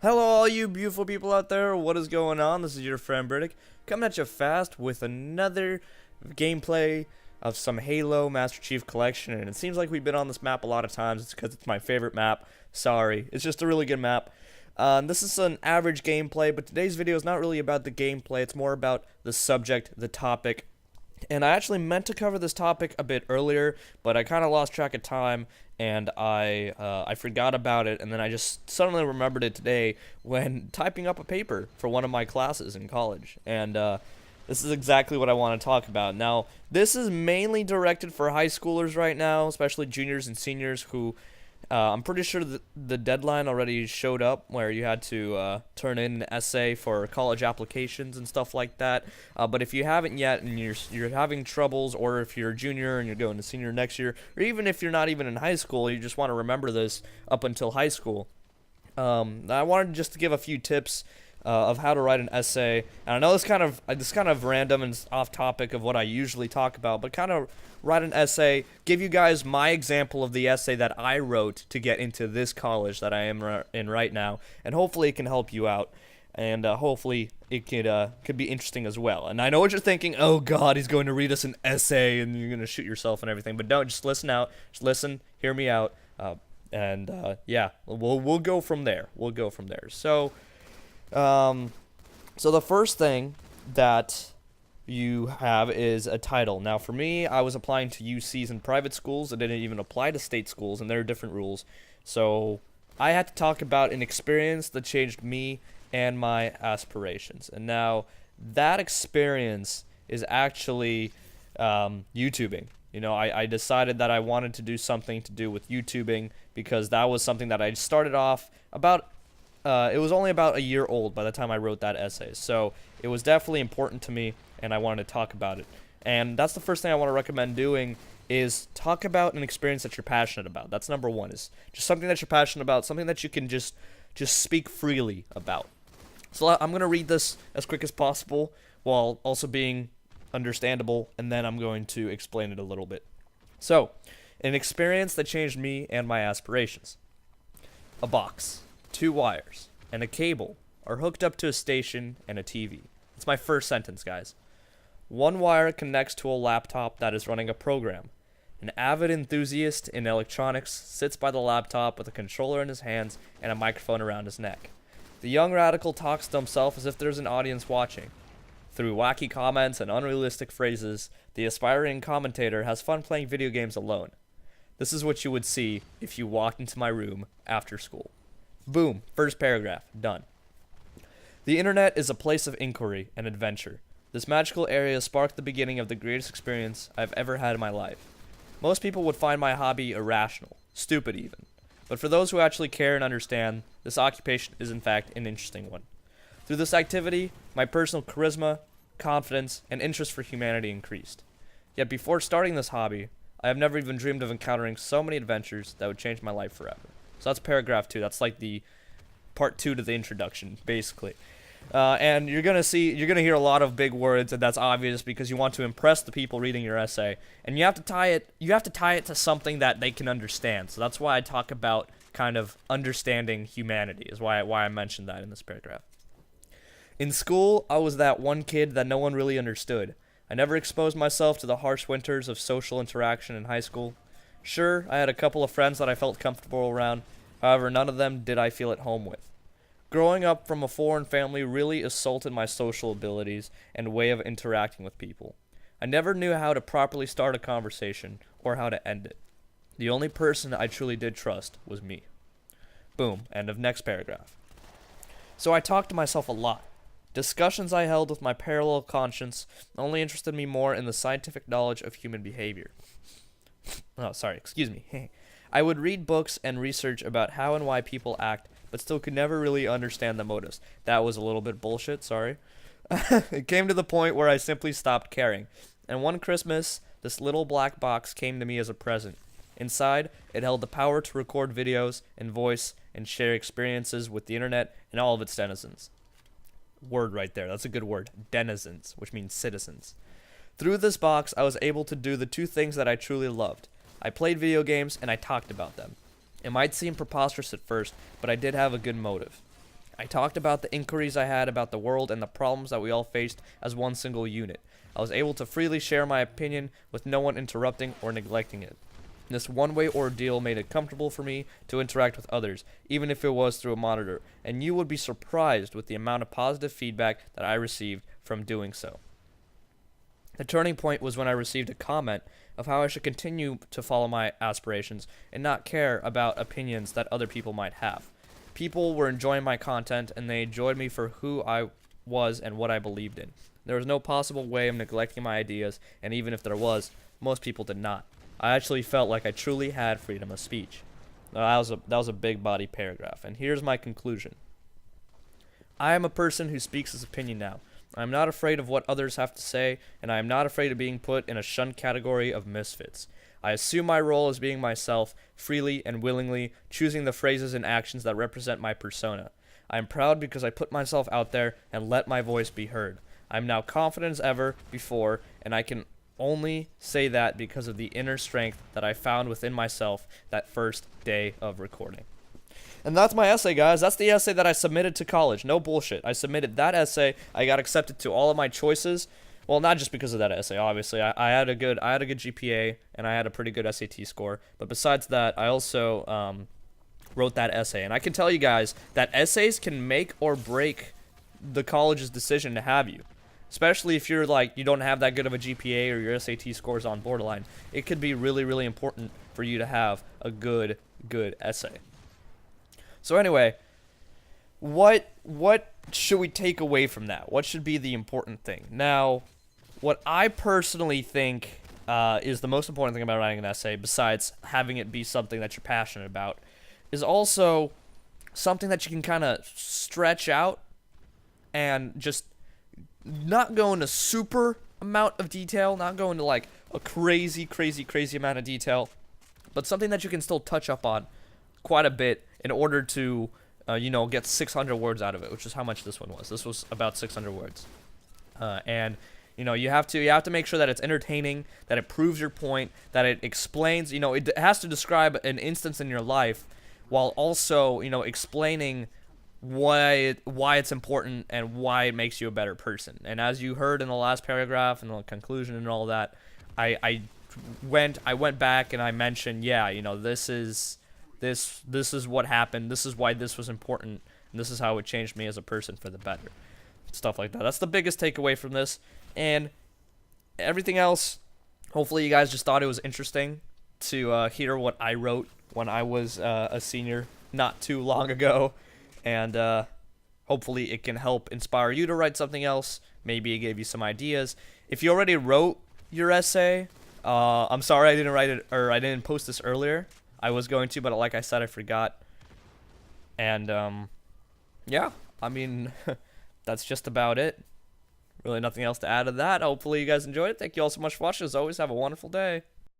Hello, all you beautiful people out there. What is going on? This is your friend Britik, coming at you fast with another gameplay of some Halo Master Chief Collection. And it seems like we've been on this map a lot of times. It's because it's my favorite map. Sorry, it's just a really good map. This is an average gameplay, but today's video is not really about the gameplay. It's more about the subject, the topic. And I actually meant to cover this topic a bit earlier, but I kind of lost track of time, and I forgot about it, and then I just suddenly remembered it today when typing up a paper for one of my classes in college. And this is exactly what I want to talk about. Now, this is mainly directed for high schoolers right now, especially juniors and seniors who... I'm pretty sure the deadline already showed up where you had to turn in an essay for college applications and stuff like that. But if you haven't yet and you're having troubles, or if you're a junior and you're going to senior next year, or even if you're not even in high school, you just want to remember this up until high school. I wanted just to give a few tips of how to write an essay. And I know this kind of random and off topic of what I usually talk about, but kind of write an essay, give you guys my example of the essay that I wrote to get into this college that I am in right now, and hopefully it can help you out, and hopefully it could be interesting as well. And I know what you're thinking, oh god, he's going to read us an essay and you're going to shoot yourself and everything, but don't, just listen out, just listen, hear me out, yeah, we'll go from there. So the first thing that you have is a title. Now, for me, I was applying to UCs and private schools. It didn't even apply to state schools, and there are different rules. So I had to talk about an experience that changed me and my aspirations. And now that experience is actually YouTubing. You know, I decided that I wanted to do something to do with YouTubing because that was something that I started off about. It was only about a year old by the time I wrote that essay, so it was definitely important to me, and I wanted to talk about it. And that's the first thing I want to recommend doing, is talk about an experience that you're passionate about. That's number one, is just something that you're passionate about, something that you can just speak freely about. So I'm going to read this as quick as possible while also being understandable, and then I'm going to explain it a little bit. So, an experience that changed me and my aspirations. A box, 2 wires, and a cable are hooked up to a station and a TV. It's my first sentence, guys. 1 wire connects to a laptop that is running a program. An avid enthusiast in electronics sits by the laptop with a controller in his hands and a microphone around his neck. The young radical talks to himself as if there's an audience watching. Through wacky comments and unrealistic phrases, the aspiring commentator has fun playing video games alone. This is what you would see if you walked into my room after school. Boom, first paragraph, done. The internet is a place of inquiry and adventure. This magical area sparked the beginning of the greatest experience I've ever had in my life. Most people would find my hobby irrational, stupid even. But for those who actually care and understand, this occupation is in fact an interesting one. Through this activity, my personal charisma, confidence, and interest for humanity increased. Yet before starting this hobby, I have never even dreamed of encountering so many adventures that would change my life forever. So that's paragraph 2. That's like the part 2 to the introduction, basically. And you're gonna hear a lot of big words, and that's obvious because you want to impress the people reading your essay, and you have to tie it to something that they can understand. So that's why I talk about kind of understanding humanity, is why I mentioned that in this paragraph. In school, I was that one kid that no one really understood. I never exposed myself to the harsh winters of social interaction in high school. Sure, I had a couple of friends that I felt comfortable around, however, none of them did I feel at home with. Growing up from a foreign family really assaulted my social abilities and way of interacting with people. I never knew how to properly start a conversation or how to end it. The only person I truly did trust was me. Boom, end of next paragraph. So I talked to myself a lot. Discussions I held with my parallel conscience only interested me more in the scientific knowledge of human behavior. Oh, sorry, excuse me. I would read books and research about how and why people act, but still could never really understand the motives. That was a little bit bullshit, sorry. It came to the point where I simply stopped caring. And one Christmas, this little black box came to me as a present. Inside, it held the power to record videos and voice and share experiences with the internet and all of its denizens. Word right there, that's a good word. Denizens, which means citizens. Through this box, I was able to do the 2 things that I truly loved. I played video games and I talked about them. It might seem preposterous at first, but I did have a good motive. I talked about the inquiries I had about the world and the problems that we all faced as one single unit. I was able to freely share my opinion with no one interrupting or neglecting it. This one-way ordeal made it comfortable for me to interact with others, even if it was through a monitor, and you would be surprised with the amount of positive feedback that I received from doing so. The turning point was when I received a comment of how I should continue to follow my aspirations and not care about opinions that other people might have. People were enjoying my content, and they enjoyed me for who I was and what I believed in. There was no possible way of neglecting my ideas, and even if there was, most people did not. I actually felt like I truly had freedom of speech. That was a big body paragraph, and here's my conclusion. I am a person who speaks his opinion now. I am not afraid of what others have to say, and I am not afraid of being put in a shunned category of misfits. I assume my role as being myself, freely and willingly, choosing the phrases and actions that represent my persona. I am proud because I put myself out there and let my voice be heard. I am now confident as ever before, and I can only say that because of the inner strength that I found within myself that first day of recording. And that's my essay, guys. That's the essay that I submitted to college. No bullshit. I submitted that essay. I got accepted to all of my choices. Well, not just because of that essay, obviously. I had a good GPA, and I had a pretty good SAT score. But besides that, I also wrote that essay. And I can tell you guys that essays can make or break the college's decision to have you. Especially if you're like, you don't have that good of a GPA or your SAT scores on borderline. It could be really, really important for you to have a good essay. So anyway, what should we take away from that? What should be the important thing? Now, what I personally think is the most important thing about writing an essay, besides having it be something that you're passionate about, is also something that you can kind of stretch out and just not go into super amount of detail, not go into like a crazy amount of detail, but something that you can still touch up on quite a bit in order to, get 600 words out of it, which is how much this one was. This was about 600 words. And you have to make sure that it's entertaining, that it proves your point, that it explains, it has to describe an instance in your life while also, explaining why it's important and why it makes you a better person. And as you heard in the last paragraph and the conclusion and all that, I went back and I mentioned, this is what happened, this is why this was important, and this is how it changed me as a person for the better. Stuff like that. That's the biggest takeaway from this. And everything else, hopefully you guys just thought it was interesting to hear what I wrote when I was a senior not too long ago. And hopefully it can help inspire you to write something else. Maybe it gave you some ideas. If you already wrote your essay, I'm sorry I didn't write it, or I didn't post this earlier. I was going to, but like I said, I forgot. And that's just about it. Really nothing else to add to that. Hopefully you guys enjoyed it. Thank you all so much for watching. As always, have a wonderful day.